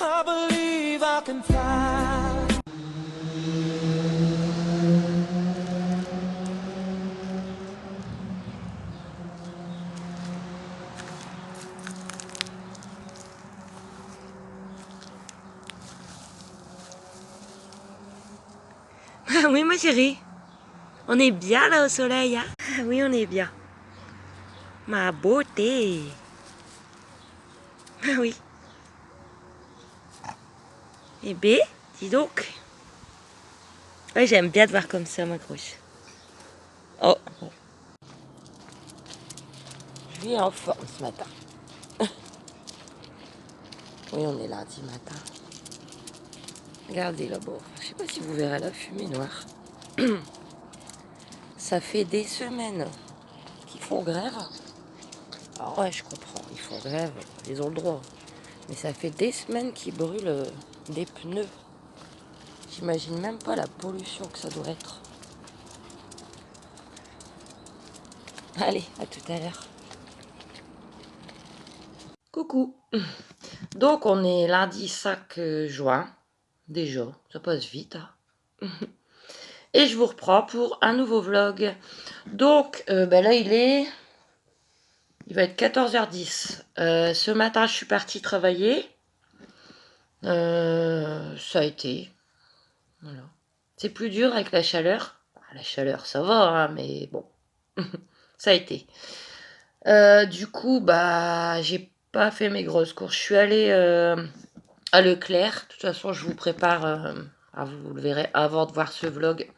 I believe I can fly. Oui, ma chérie. On est bien là au soleil, hein? Oui, on est bien. Ma beauté. Oui. Eh bé, dis donc. Ouais, j'aime bien te voir comme ça, ma grosse. Oh. Je suis en forme ce matin. Oui, on est lundi matin. Regardez là-bas. Je sais pas si vous verrez la fumée noire. Ça fait des semaines qu'ils font grève. Alors ouais, je comprends, ils font grève, ils ont le droit. Mais ça fait des semaines qu'ils brûlent des pneus. J'imagine même pas la pollution que ça doit être. Allez, à tout à l'heure. Coucou. Donc on est lundi 5 juin. Déjà, ça passe vite. Hein. Et je vous reprends pour un nouveau vlog. Donc là il va être 14h10. Ce matin je suis partie travailler. Ça a été. Voilà. C'est plus dur avec la chaleur. La chaleur ça va, hein, mais bon. Ça a été. Du coup, bah j'ai pas fait mes grosses courses. Je suis allée à Leclerc. De toute façon, je vous prépare, vous le verrez avant de voir ce vlog,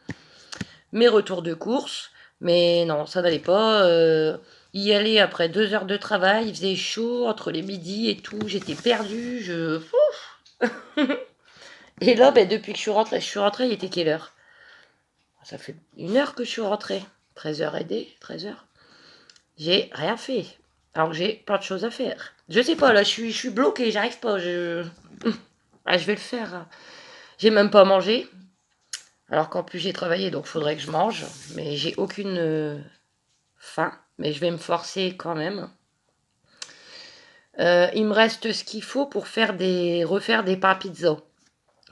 mes retours de course. Mais non, ça n'allait pas. Y aller après 2 heures de travail, il faisait chaud entre les midis et tout. J'étais perdue. Et là, ben, depuis que je suis rentrée, il était quelle heure? Ça fait 1 heure que je suis rentrée. 13h aidé, 13h. J'ai rien fait. Alors que j'ai plein de choses à faire. Je sais pas, là, je suis bloquée, j'arrive pas. Ah, je vais le faire. Hein. J'ai même pas mangé. Alors qu'en plus j'ai travaillé, donc il faudrait que je mange. Mais j'ai aucune faim. Mais je vais me forcer quand même. Il me reste ce qu'il faut pour refaire des pains pizza.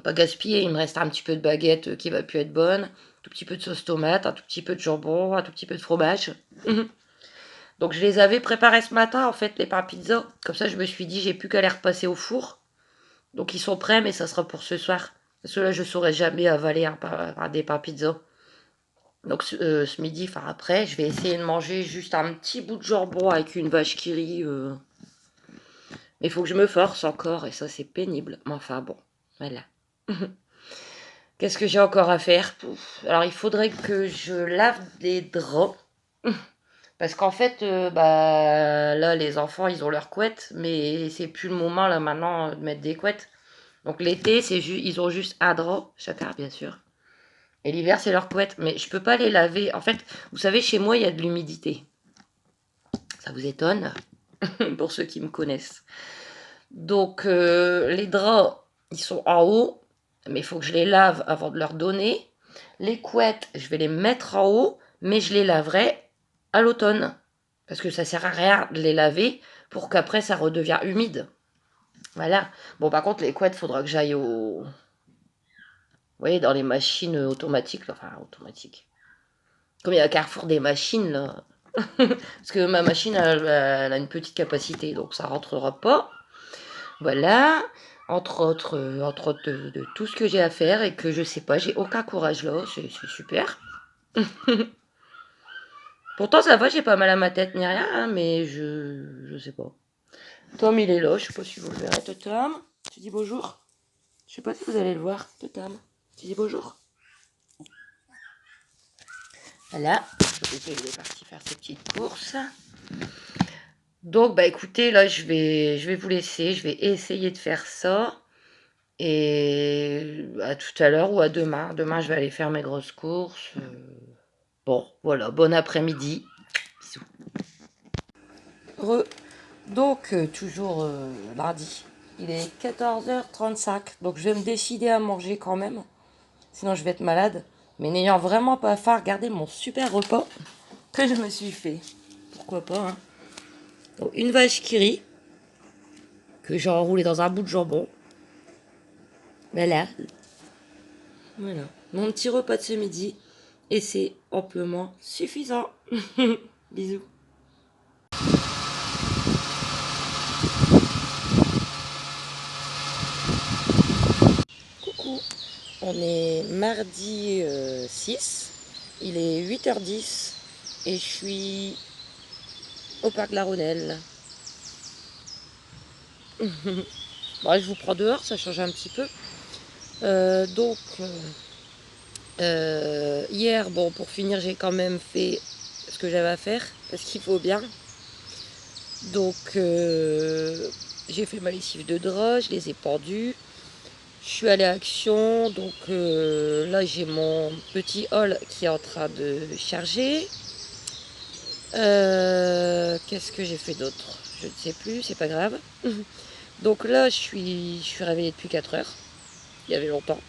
Pas gaspiller, il me reste un petit peu de baguette qui va plus être bonne. Un tout petit peu de sauce tomate, un tout petit peu de jambon, un tout petit peu de fromage. Donc je les avais préparés ce matin en fait, les pains pizza. Comme ça je me suis dit j'ai plus qu'à les repasser au four. Donc ils sont prêts mais ça sera pour ce soir. Parce que là je saurais jamais avaler des pains pizza. Donc ce midi, enfin après, je vais essayer de manger juste un petit bout de jambon avec une vache qui rit. Mais il faut que je me force encore et ça c'est pénible. Mais enfin bon, voilà. Qu'est-ce que j'ai encore à faire? Alors il faudrait que je lave des draps. Parce qu'en fait, bah, là, les enfants, ils ont leurs couettes, mais c'est plus le moment, là, maintenant, de mettre des couettes. Donc l'été, ils ont juste un drap, chacun, bien sûr. Et l'hiver, c'est leur couette. Mais je peux pas les laver. En fait, vous savez, chez moi, il y a de l'humidité. Ça vous étonne? Pour ceux qui me connaissent. Donc, les draps, ils sont en haut. Mais il faut que je les lave avant de leur donner. Les couettes, je vais les mettre en haut. Mais je les laverai à l'automne. Parce que ça sert à rien de les laver pour qu'après ça redevienne humide. Voilà. Bon, par contre, les couettes, faudra que j'aille au. Vous voyez, dans les machines automatiques, là. Enfin, automatiques. Comme il y a Carrefour des machines, là. Parce que ma machine, elle a une petite capacité, donc ça rentrera pas. Voilà. Entre autres de tout ce que j'ai à faire et que je sais pas, j'ai aucun courage là. C'est super. Pourtant, ça va, j'ai pas mal à ma tête ni rien, hein, mais je sais pas. Tom, il est là, je sais pas si vous le verrez. Tom, tu dis bonjour. Je sais pas si vous allez le voir. Tom, tu dis bonjour. Voilà, il est parti faire ses petites courses. Donc, bah écoutez, là, je vais vous laisser. Je vais essayer de faire ça. Et à tout à l'heure ou à demain. Demain, je vais aller faire mes grosses courses. Bon, voilà, bon après-midi. Bisous. Donc, toujours lundi. Il est 14h35. Donc, je vais me décider à manger quand même. Sinon, je vais être malade. Mais n'ayant vraiment pas faim, regardez mon super repas que je me suis fait. Pourquoi pas, hein. Donc, une vache qui rit, que j'ai enroulée dans un bout de jambon. Voilà. Voilà. Mon petit repas de ce midi. Et c'est amplement suffisant. Bisous. Coucou. On est mardi 6. Il est 8h10. Et je suis au parc de la Rhônelle. Bon, je vous prends dehors, ça change un petit peu. Hier, bon, pour finir, j'ai quand même fait ce que j'avais à faire, parce qu'il faut bien. Donc, j'ai fait ma lessive de drap, je les ai pendus. Je suis allée à Action, donc là, j'ai mon petit haul qui est en train de charger. Qu'est-ce que j'ai fait d'autre? Je ne sais plus, c'est pas grave. Donc là, je suis réveillée depuis 4 heures. Il y avait longtemps.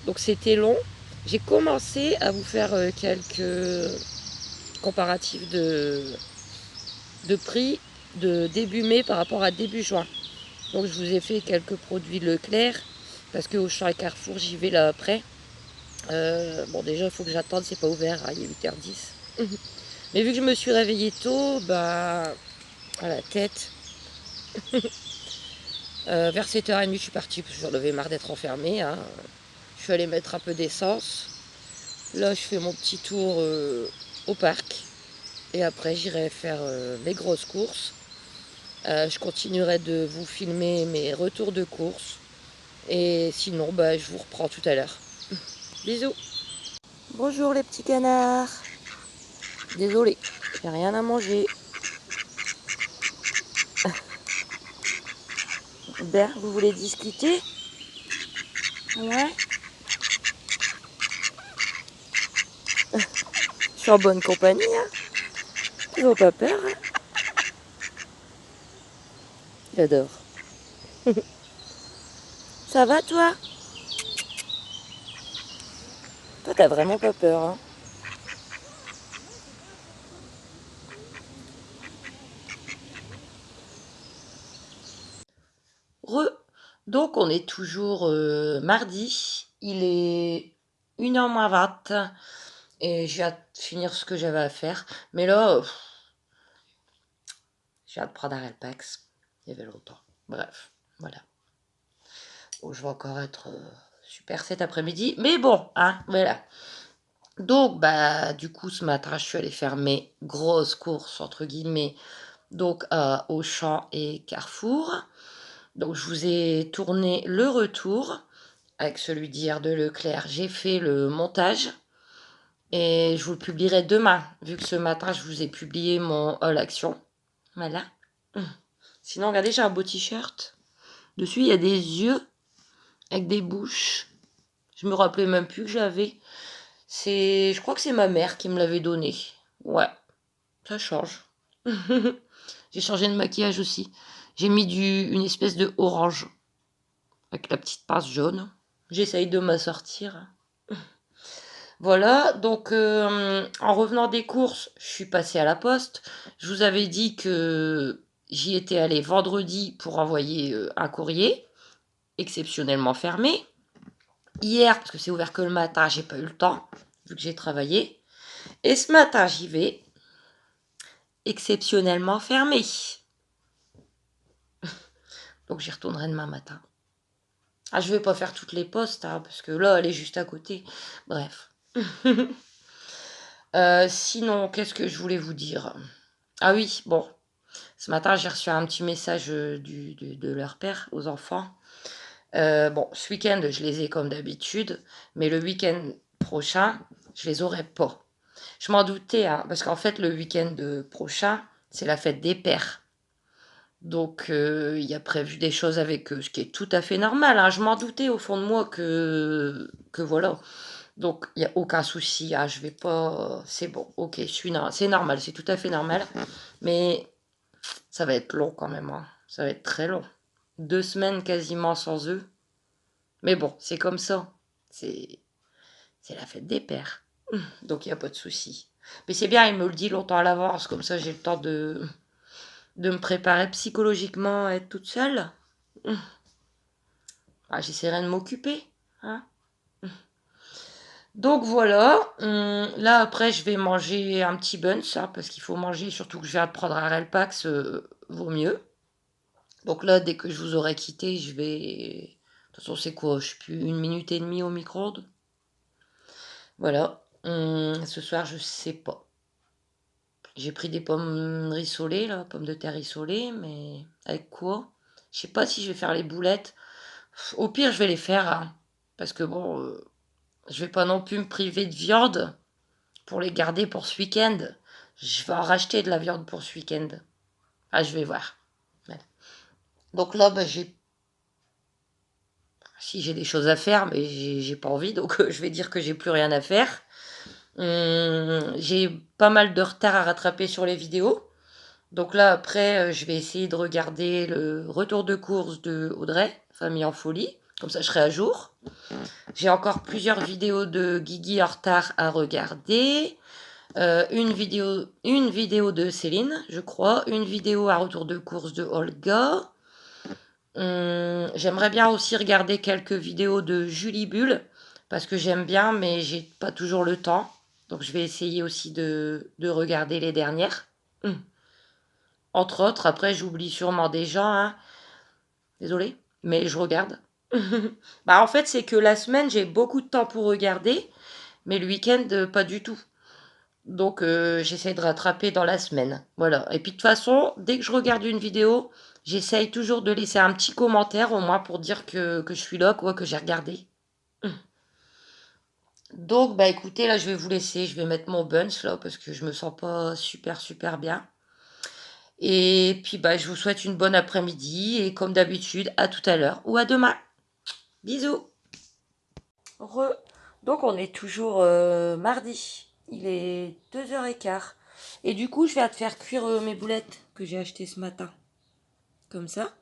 Donc c'était long. J'ai commencé à vous faire quelques comparatifs de prix de début mai par rapport à début juin. Donc je vous ai fait quelques produits Leclerc, parce que Auchan et Carrefour, j'y vais là après. Bon, déjà, il faut que j'attende, c'est pas ouvert, hein, il est 8h10. Mais vu que je me suis réveillée tôt, bah, à la tête. Vers 7h30, je suis partie, parce que j'en avais marre d'être enfermée. Hein. Je suis allée mettre un peu d'essence. Là, je fais mon petit tour au parc. Et après, j'irai faire mes grosses courses. Je continuerai de vous filmer mes retours de course. Et sinon, bah, je vous reprends tout à l'heure. Bisous. Bonjour les petits canards. Désolée, j'ai rien à manger. Ben, vous voulez discuter? Ouais. Je suis en bonne compagnie, hein. Ils ont pas peur, hein. J'adore. Ça va toi? Toi, t'as vraiment pas peur, hein. Donc, on est toujours mardi. Il est 1h moins 20. Et j'ai hâte de finir ce que j'avais à faire. Mais là, j'ai hâte de prendre un Alpax. Il y avait longtemps. Bref, voilà. Bon, je vais encore être super cet après-midi. Mais bon, hein, voilà. Donc, bah, du coup, ce matin, je suis allée faire mes grosses courses, entre guillemets, donc à Auchan et Carrefour. Donc, je vous ai tourné le retour avec celui d'hier de Leclerc. J'ai fait le montage et je vous le publierai demain, vu que ce matin, je vous ai publié mon haul action. Voilà. Sinon, regardez, j'ai un beau t-shirt. Dessus, il y a des yeux avec des bouches. Je me rappelais même plus que j'avais. Je crois que c'est ma mère qui me l'avait donné. Ouais, ça change. J'ai changé de maquillage aussi. J'ai mis une espèce de orange avec la petite pince jaune. J'essaye de m'assortir. Voilà, donc en revenant des courses, je suis passée à la poste. Je vous avais dit que j'y étais allée vendredi pour envoyer un courrier, exceptionnellement fermé. Hier, parce que c'est ouvert que le matin, j'ai pas eu le temps, vu que j'ai travaillé. Et ce matin, j'y vais, exceptionnellement fermé. Donc j'y retournerai demain matin. Ah, je vais pas faire toutes les postes, hein, parce que là, elle est juste à côté. Bref. Sinon, qu'est-ce que je voulais vous dire? Ah oui, bon. Ce matin, j'ai reçu un petit message de leur père aux enfants. Bon, ce week-end, je les ai comme d'habitude, mais le week-end prochain, je les aurai pas. Je m'en doutais, hein, parce qu'en fait, le week-end prochain, c'est la fête des pères. Donc, il y a prévu des choses avec eux, ce qui est tout à fait normal. Hein. Je m'en doutais au fond de moi que voilà. Donc, il n'y a aucun souci. Ah, je vais pas. C'est bon, ok, c'est normal, c'est tout à fait normal. Mais ça va être long quand même. Hein. Ça va être très long. 2 semaines quasiment sans eux. Mais bon, c'est comme ça. C'est la fête des pères. Donc, il n'y a pas de souci. Mais c'est bien, il me le dit longtemps à l'avance. Comme ça, j'ai le temps de me préparer psychologiquement à être toute seule. Ah, j'essaierai de m'occuper. Hein. Donc voilà, là après je vais manger un petit bun, ça, parce qu'il faut manger, surtout que je viens de prendre un Relpax, vaut mieux. Donc là, dès que je vous aurai quitté, je vais... De toute façon, c'est quoi? Je sais plus, 1 minute et demie au micro-ondes. Voilà. Ce soir, je sais pas. J'ai pris des pommes rissolées, là, pommes de terre rissolées, mais avec quoi? Je sais pas si je vais faire les boulettes. Au pire, je vais les faire, hein, parce que bon, je vais pas non plus me priver de viande pour les garder pour ce week-end. Je vais en racheter de la viande pour ce week-end. Ah, je vais voir. Voilà. Donc là, bah, si j'ai des choses à faire, mais j'ai pas envie, donc je vais dire que j'ai plus rien à faire. J'ai pas mal de retard à rattraper sur les vidéos. Donc là, après, je vais essayer de regarder le retour de course de Audrey, Famille en folie. Comme ça, je serai à jour. J'ai encore plusieurs vidéos de Guigui en retard à regarder. Une vidéo de Céline, je crois. Une vidéo à retour de course de Olga. J'aimerais bien aussi regarder quelques vidéos de Julie Bulle. Parce que j'aime bien, mais j'ai pas toujours le temps. Donc je vais essayer aussi de regarder les dernières. Hum. Entre autres, après j'oublie sûrement des gens, hein. Désolée, mais je regarde. Bah en fait c'est que la semaine j'ai beaucoup de temps pour regarder, mais le week-end pas du tout. Donc j'essaie de rattraper dans la semaine. Voilà. Et puis de toute façon, dès que je regarde une vidéo, j'essaye toujours de laisser un petit commentaire au moins pour dire que je suis là, quoi, que j'ai regardé. Donc bah écoutez, là je vais vous laisser, je vais mettre mon buns là parce que je me sens pas super bien. Et puis bah je vous souhaite une bonne après-midi et comme d'habitude, à tout à l'heure ou à demain. Bisous. Re. Donc on est toujours mardi. Il est 2h15. Et du coup, je vais te faire cuire mes boulettes que j'ai achetées ce matin. Comme ça.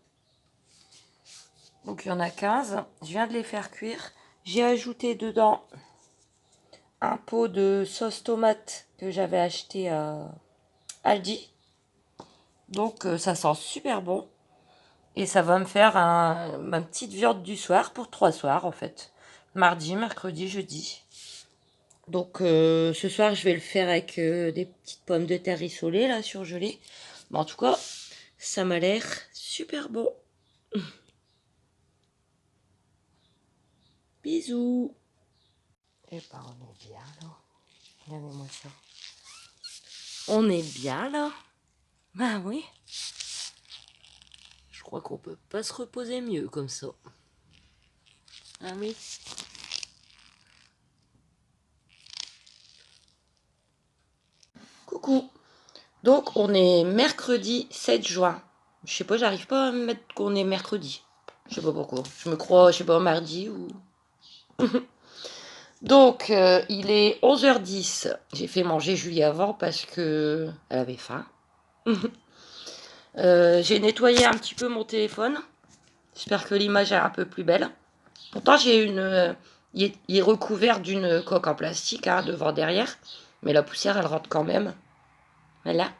Donc il y en a 15. Je viens de les faire cuire. J'ai ajouté dedans un pot de sauce tomate que j'avais acheté à Aldi. Donc ça sent super bon. Et ça va me faire ma petite viande du soir pour 3 soirs en fait. Mardi, mercredi, jeudi. Donc ce soir, je vais le faire avec des petites pommes de terre rissolées, là, surgelées. Mais en tout cas, ça m'a l'air super bon. Bisous. Eh ben, on est bien, là. Regardez-moi ça. On est bien, là. Bah oui. Je crois qu'on peut pas se reposer mieux comme ça. Ah oui. Coucou. Donc, on est mercredi 7 juin. Je sais pas, j'arrive pas à me mettre qu'on est mercredi. Je sais pas pourquoi. Je me crois, je sais pas, mardi ou... Donc, il est 11h10. J'ai fait manger Julie avant parce que elle avait faim. J'ai nettoyé un petit peu mon téléphone. J'espère que l'image est un peu plus belle. Pourtant, j'ai il est recouvert d'une coque en plastique, hein, devant derrière. Mais la poussière, elle rentre quand même. Voilà.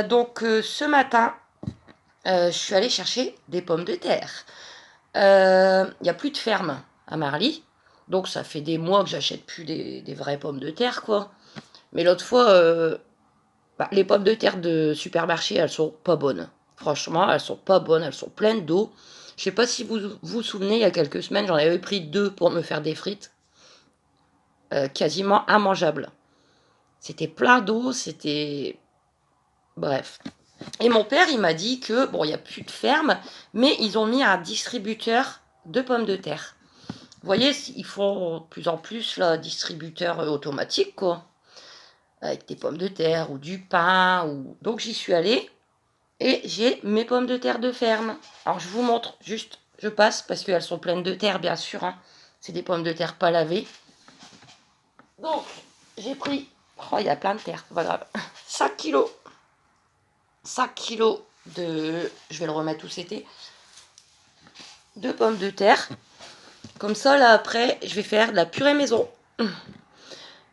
Donc, ce matin, je suis allée chercher des pommes de terre. Il n'y a plus de ferme à Marly. Donc, ça fait des mois que j'achète plus des vraies pommes de terre, quoi. Mais l'autre fois, les pommes de terre de supermarché, elles sont pas bonnes. Franchement, elles sont pas bonnes, elles sont pleines d'eau. Je sais pas si vous vous souvenez, il y a quelques semaines, j'en avais pris 2 pour me faire des frites. Quasiment immangeables. C'était plein d'eau, c'était... Bref. Et mon père, il m'a dit que, bon, il n'y a plus de ferme, mais ils ont mis un distributeur de pommes de terre. Vous voyez, ils font de plus en plus, là, distributeur automatique, quoi. Avec des pommes de terre ou du pain. Donc j'y suis allée et j'ai mes pommes de terre de ferme. Alors je vous montre, juste, je passe parce qu'elles sont pleines de terre, bien sûr. Hein. C'est des pommes de terre pas lavées. Donc j'ai pris, oh il y a plein de terre, c'est pas grave, 5 kilos. 5 kilos de, je vais le remettre où c'était, de pommes de terre. Comme ça, là, après, je vais faire de la purée maison.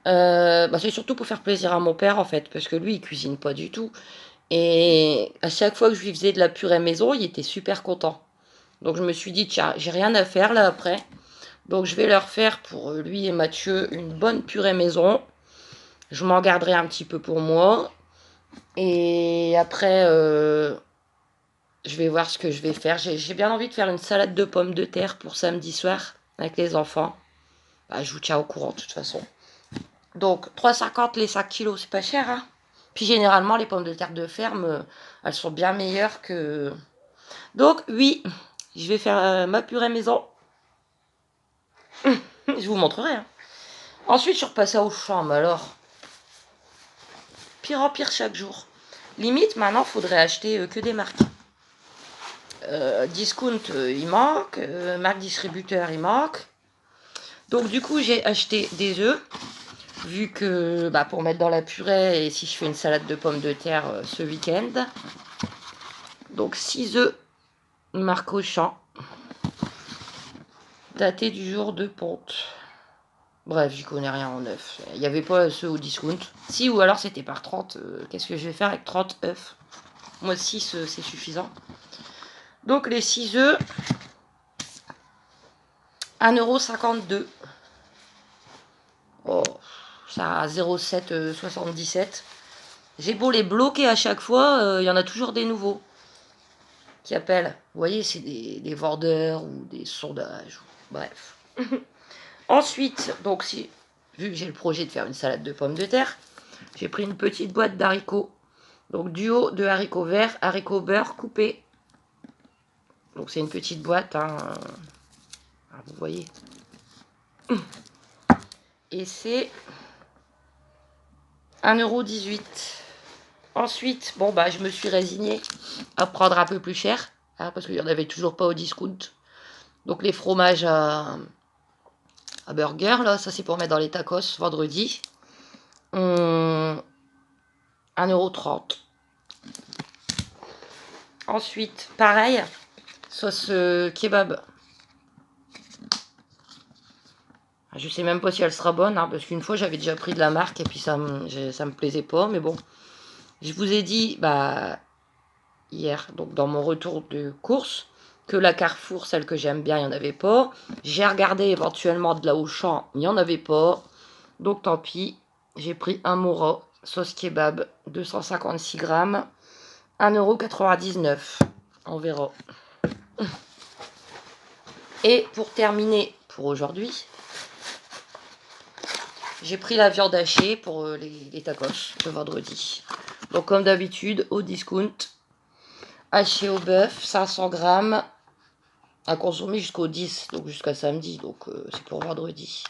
C'est surtout pour faire plaisir à mon père, en fait, parce que lui, il cuisine pas du tout. Et à chaque fois que je lui faisais de la purée maison, il était super content. Donc je me suis dit, tiens, j'ai rien à faire là après. Donc je vais leur faire pour lui et Mathieu une bonne purée maison. Je m'en garderai un petit peu pour moi. Et après, je vais voir ce que je vais faire. J'ai bien envie de faire une salade de pommes de terre pour samedi soir avec les enfants. Bah, je vous tiens au courant de toute façon. Donc 3,50 les 5 kilos, c'est pas cher, hein. Puis généralement, les pommes de terre de ferme, elles sont bien meilleures que... Donc oui, je vais faire ma purée maison. Je vous montrerai, hein. Ensuite, je suis repassée au champ, mais alors, pire en pire chaque jour. Limite, maintenant, faudrait acheter que des marques. Discount, il manque. Marque distributeur, il manque. Donc, du coup, j'ai acheté des œufs. Vu que, bah, pour mettre dans la purée, et si je fais une salade de pommes de terre ce week-end. Donc, 6 œufs, marque Auchan. Daté du jour de ponte. Bref, j'y connais rien en œufs. Il n'y avait pas ceux au discount. Si, ou alors c'était par 30. Qu'est-ce que je vais faire avec 30 œufs? Moi, 6, c'est suffisant. Donc, les 6 œufs, 1,52 €. Oh, ça a 0,777. J'ai beau les bloquer à chaque fois, il y en a toujours des nouveaux qui appellent. Vous voyez, c'est des vendeurs ou des sondages. Bref. Ensuite, donc, vu que j'ai le projet de faire une salade de pommes de terre, j'ai pris une petite boîte d'haricots. Donc, duo de haricots verts, haricots beurre coupés. Donc, c'est une petite boîte, hein. Vous voyez. Et c'est 1,18 €. Ensuite, bon, bah, je me suis résignée à prendre un peu plus cher, hein, parce qu'il n'y en avait toujours pas au discount. Donc, les fromages à burger, là, ça c'est pour mettre dans les tacos vendredi. 1,30 €. Ensuite, pareil, sauce kebab. Je sais même pas si elle sera bonne, hein, parce qu'une fois j'avais déjà pris de la marque et puis ça me plaisait pas, mais bon. Je vous ai dit, bah, hier, donc dans mon retour de course, que la Carrefour, celle que j'aime bien, il n'y en avait pas. J'ai regardé éventuellement de la Auchan, il n'y en avait pas. Donc tant pis, j'ai pris un Mora, sauce kebab, 256 grammes, 1,99 €. On verra. Et pour terminer pour aujourd'hui, j'ai pris la viande hachée pour les tacos de vendredi. Donc comme d'habitude, au discount, haché au bœuf, 500 grammes, à consommer jusqu'au 10, donc jusqu'à samedi, donc c'est pour vendredi.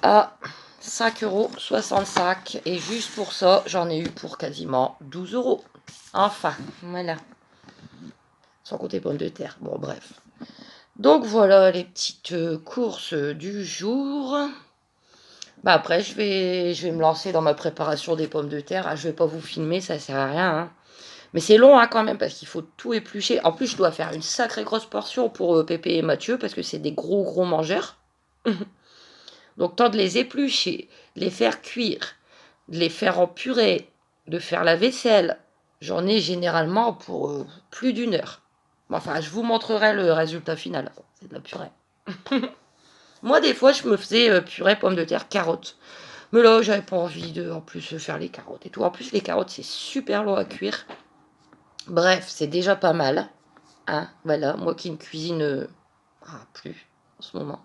À 5,65 €. Et juste pour ça, j'en ai eu pour quasiment 12 €. Enfin, voilà. Sans compter pommes de terre. Bon, bref. Donc voilà les petites courses du jour. Bah après, je vais me lancer dans ma préparation des pommes de terre. Ah, je vais pas vous filmer, ça sert à rien, hein. Mais c'est long, hein, quand même, parce qu'il faut tout éplucher. En plus, je dois faire une sacrée grosse portion pour Pépé et Mathieu, parce que c'est des gros mangeurs. Donc, tant de les éplucher, de les faire cuire, de les faire en purée, de faire la vaisselle, j'en ai généralement pour plus d'1 heure. Enfin, je vous montrerai le résultat final. C'est de la purée. Moi, des fois, je me faisais purée, pommes de terre, carottes. Mais là, j'avais pas envie de, en plus, faire les carottes et tout. En plus, les carottes, c'est super long à cuire. Bref, c'est déjà pas mal. Hein, voilà, moi qui ne cuisine plus en ce moment.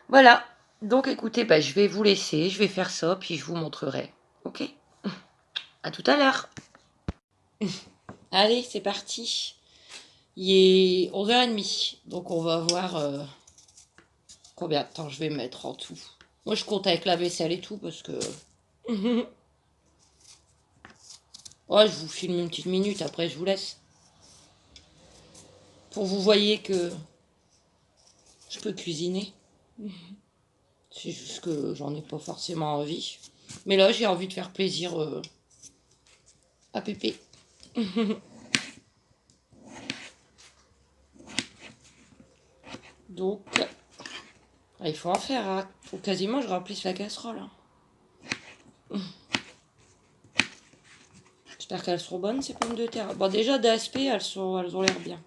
Voilà. Donc, écoutez, bah, je vais vous laisser. Je vais faire ça, puis je vous montrerai. Ok? À tout à l'heure. Allez, c'est parti. Il est 11h30. Donc, on va voir combien de temps je vais mettre en tout. Moi, je compte avec la vaisselle et tout parce que... Ouais, je vous filme une petite minute, après je vous laisse. Pour que vous voyez que je peux cuisiner. C'est juste que j'en ai pas forcément envie. Mais là, j'ai envie de faire plaisir à Pépé. Donc, il faut en faire, hein. Faut quasiment que je remplisse la casserole, hein. J'espère qu'elles seront bonnes, ces pommes de terre. Bon, déjà, d'aspect, elles ont l'air bien.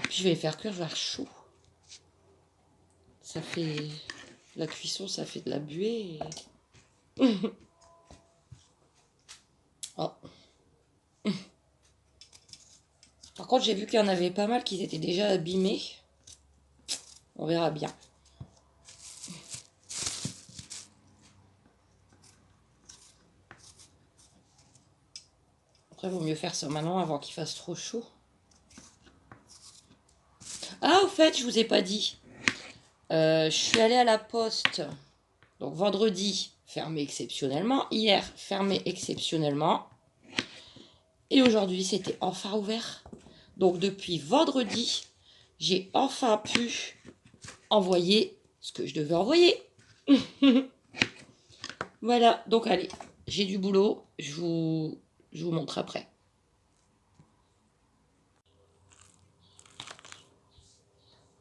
Puis je vais les faire cuire vers chaud. Ça fait... La cuisson, ça fait de la buée. Oh. Par contre, j'ai vu qu'il y en avait pas mal qui étaient déjà abîmés. On verra bien. Après, vaut mieux faire ça maintenant avant qu'il fasse trop chaud. Ah, au fait, je vous ai pas dit. Je suis allée à la poste. Donc vendredi, fermé exceptionnellement. Hier, fermé exceptionnellement. Et aujourd'hui, c'était enfin ouvert. Donc depuis vendredi, j'ai enfin pu envoyer ce que je devais envoyer. Voilà, donc allez, j'ai du boulot. Je vous montre après.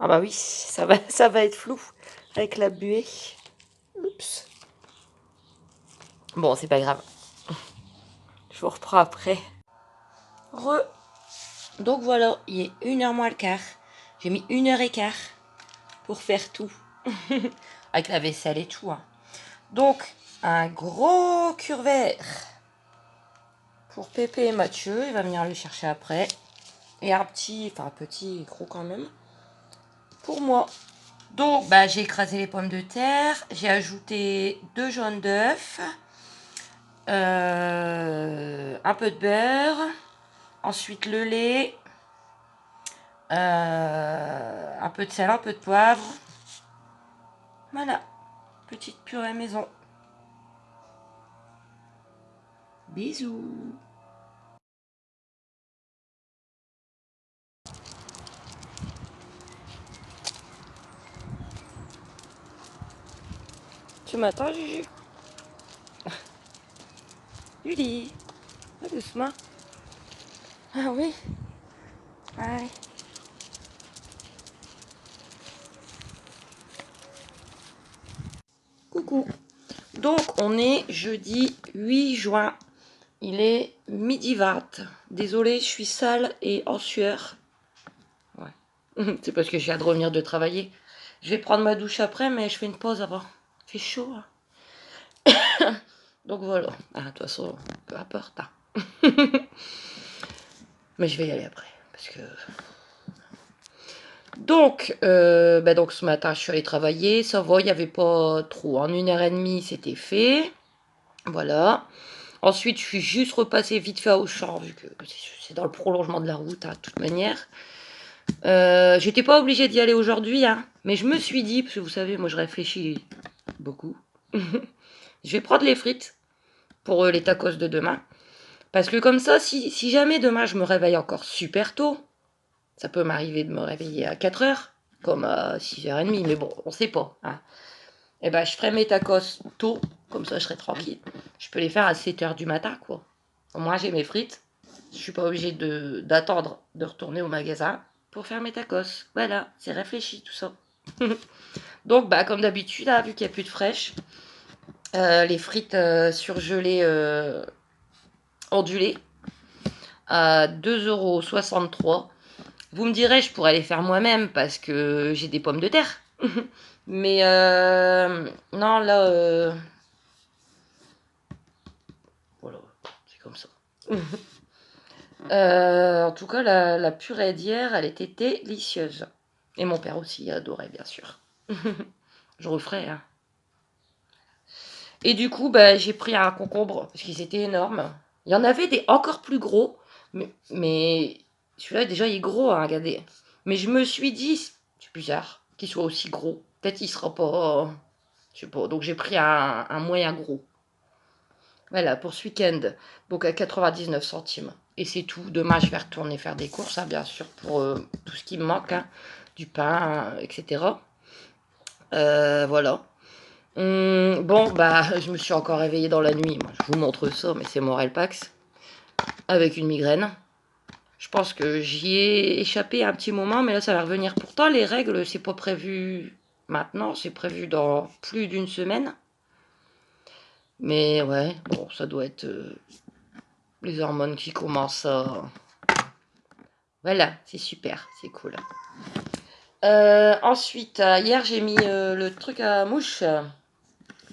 Ah bah oui, ça va être flou avec la buée. Oups. Bon, c'est pas grave. Je vous reprends après. Donc voilà, il est 1h moins le quart. J'ai mis 1h15 pour faire tout. Avec la vaisselle et tout. Hein. Donc, un gros cure-vert pour Pépé et Mathieu. Il va venir le chercher après. Et un petit, enfin un petit, gros quand même, pour moi. Donc, bah, j'ai écrasé les pommes de terre. J'ai ajouté 2 jaunes d'œufs. Un peu de beurre. Ensuite, le lait. Un peu de sel, un peu de poivre. Voilà. Petite purée maison. Bisous. Tu m'attends, Juju? Julie, va doucement. Ah oui. Allez. Coucou. Donc, on est jeudi 8 juin. Il est midi 20. Désolée, je suis sale et en sueur. Ouais. C'est parce que je viens de revenir de travailler. Je vais prendre ma douche après, mais je fais une pause avant. Il fait chaud. Hein. Donc voilà. Ah, de toute façon, peu importe. Hein. Mais je vais y aller après. Parce que... Donc, donc ce matin, je suis allée travailler. Ça va, il n'y avait pas trop. En 1h30, c'était fait. Voilà. Ensuite, je suis juste repassée vite fait à Auchan, vu que c'est dans le prolongement de la route, hein, de toute manière. J'étais pas obligée d'y aller aujourd'hui, hein, mais je me suis dit, parce que vous savez, moi je réfléchis beaucoup. Je vais prendre les frites pour les tacos de demain. Parce que comme ça, si jamais demain je me réveille encore super tôt, ça peut m'arriver de me réveiller à 4h, comme à 6h30, mais bon, on sait pas. Hein. Et ben, je ferai mes tacos tôt, comme ça je serai tranquille. Je peux les faire à 7h du matin, quoi. Au moins j'ai mes frites. Je suis pas obligée d'attendre de retourner au magasin pour faire mes tacos. Voilà, c'est réfléchi tout ça. Donc, bah, comme d'habitude, hein, vu qu'il n'y a plus de fraîches, les frites surgelées ondulées à 2,63 €. Vous me direz, je pourrais les faire moi-même parce que j'ai des pommes de terre. Mais non, là, voilà, c'est comme ça. En tout cas, la purée d'hier, elle était délicieuse. Et mon père aussi adorait, bien sûr. Je referai, hein. Et du coup, bah, j'ai pris un concombre, parce qu'ils étaient énormes. Il y en avait des encore plus gros, mais celui-là, déjà, il est gros, hein, regardez. Mais je me suis dit, c'est bizarre qu'il soit aussi gros. Peut-être il sera pas... Je sais pas, donc j'ai pris un moyen gros. Voilà, pour ce week-end, donc à 99 centimes. Et c'est tout. Demain, je vais retourner faire des courses, hein, bien sûr, pour tout ce qui me manque, hein, du pain, etc. Voilà. Bon, bah, je me suis encore réveillée dans la nuit. Moi, je vous montre ça, mais c'est mon Relpax. Avec une migraine. Je pense que j'y ai échappé un petit moment, mais là, ça va revenir. Pourtant, les règles, c'est pas prévu maintenant. C'est prévu dans plus d'une semaine. Mais ouais, bon, ça doit être les hormones qui commencent à... Voilà, c'est super, c'est cool. Ensuite, hier, j'ai mis le truc à mouche.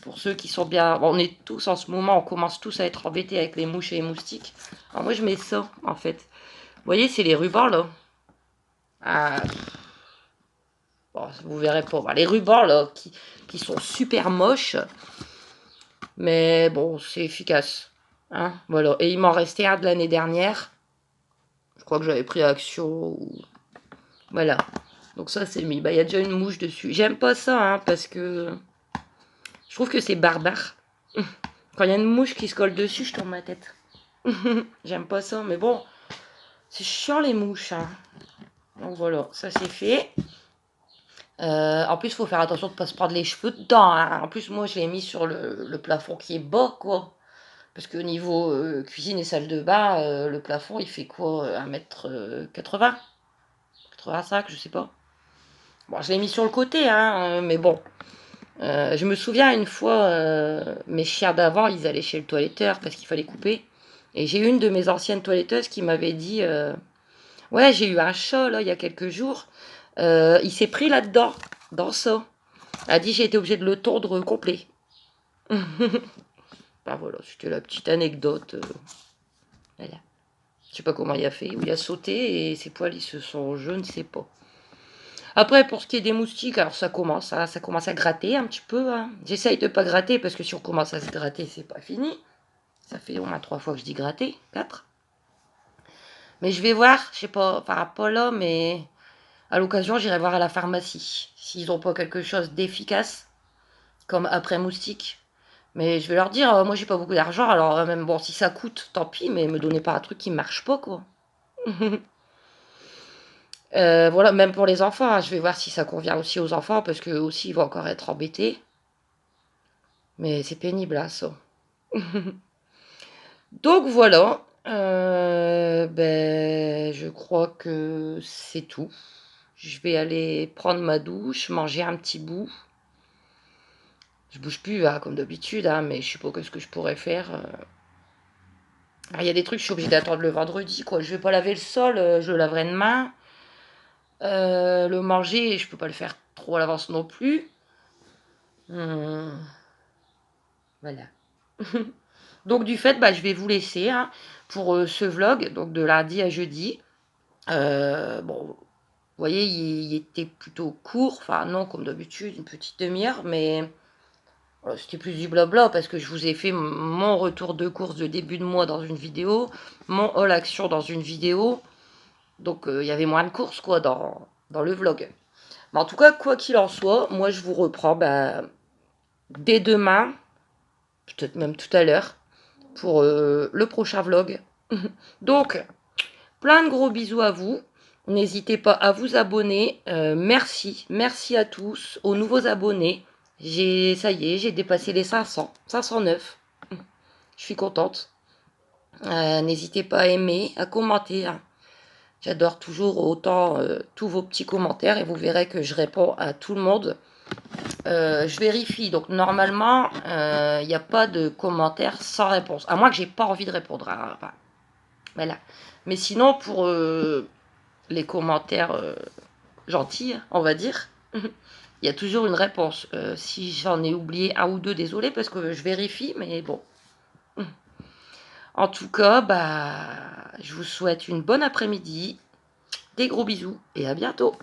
Pour ceux qui sont bien... Bon, on est tous en ce moment, on commence tous à être embêtés avec les mouches et les moustiques. Alors moi, je mets ça, en fait. Vous voyez, c'est les rubans, là. Ah, bon, vous verrez pas. Bon, les rubans, là, qui sont super moches. Mais bon, c'est efficace. Hein, voilà. Et il m'en restait un de l'année dernière. Je crois que j'avais pris Action. Ou... Voilà. Donc ça, c'est mis. Bah, il y a déjà une mouche dessus. J'aime pas ça, hein, parce que... Je trouve que c'est barbare. Quand il y a une mouche qui se colle dessus, je tourne ma tête. J'aime pas ça, mais bon, c'est chiant les mouches. Hein. Donc voilà, ça c'est fait. En plus, il faut faire attention de ne pas se prendre les cheveux dedans. Hein. En plus, moi, je l'ai mis sur le plafond qui est bas, quoi. Parce que niveau cuisine et salle de bain, le plafond, il fait quoi 1,80 m 85, je sais pas. Bon, je l'ai mis sur le côté, hein, mais bon. Je me souviens une fois, mes chiens d'avant, ils allaient chez le toiletteur parce qu'il fallait couper. Et j'ai une de mes anciennes toiletteuses qui m'avait dit ouais, j'ai eu un chat là il y a quelques jours. Il s'est pris là-dedans, dans ça. Elle a dit j'ai été obligée de le tondre complet. Ben voilà, c'était la petite anecdote. Voilà. Je sais pas comment il a fait. Il a sauté et ses poils ils se sont, je ne sais pas. Après, pour ce qui est des moustiques, alors ça commence à gratter un petit peu. Hein. J'essaye de pas gratter parce que si on commence à se gratter, c'est pas fini. Ça fait au moins 3 fois que je dis gratter, 4. Mais je vais voir, je sais pas, pas là, mais à l'occasion, j'irai voir à la pharmacie. S'ils ont pas quelque chose d'efficace, comme après moustique. Mais je vais leur dire, moi j'ai pas beaucoup d'argent, alors même bon, si ça coûte, tant pis, mais me donnez pas un truc qui marche pas, quoi. Voilà, même pour les enfants, hein, je vais voir si ça convient aussi aux enfants, parce que aussi ils vont encore être embêtés. Mais c'est pénible, hein, ça. Donc voilà. Ben, je crois que c'est tout. Je vais aller prendre ma douche, manger un petit bout. Je bouge plus, hein, comme d'habitude, hein, mais je sais pas ce que je pourrais faire. Alors, il y a des trucs, je suis obligée d'attendre le vendredi, quoi. Je vais pas laver le sol, je le laverai demain. Le manger, je peux pas le faire trop à l'avance non plus. Voilà. Donc du fait, bah, je vais vous laisser hein, pour ce vlog, donc de lundi à jeudi. Bon, vous voyez, il était plutôt court, enfin non, comme d'habitude, une petite demi-heure, mais c'était plus du blabla parce que je vous ai fait mon retour de course de début de mois dans une vidéo, mon haul action dans une vidéo, donc il y avait moins de courses quoi dans le vlog. Mais en tout cas, quoi qu'il en soit, moi je vous reprends bah, dès demain, peut-être même tout à l'heure, pour le prochain vlog. Donc, plein de gros bisous à vous. N'hésitez pas à vous abonner. Merci à tous, aux nouveaux abonnés. Ça y est, j'ai dépassé les 500, 509. Je suis contente. N'hésitez pas à aimer, à commenter. Hein. J'adore toujours autant tous vos petits commentaires et vous verrez que je réponds à tout le monde. Je vérifie, donc normalement, il n'y a pas de commentaires sans réponse. À moins que j'ai pas envie de répondre. Hein. Enfin, voilà. Mais sinon, pour les commentaires gentils, on va dire, il y a toujours une réponse. Si j'en ai oublié un ou deux, désolé, parce que je vérifie, mais bon. En tout cas, bah, je vous souhaite une bonne après-midi, des gros bisous et à bientôt.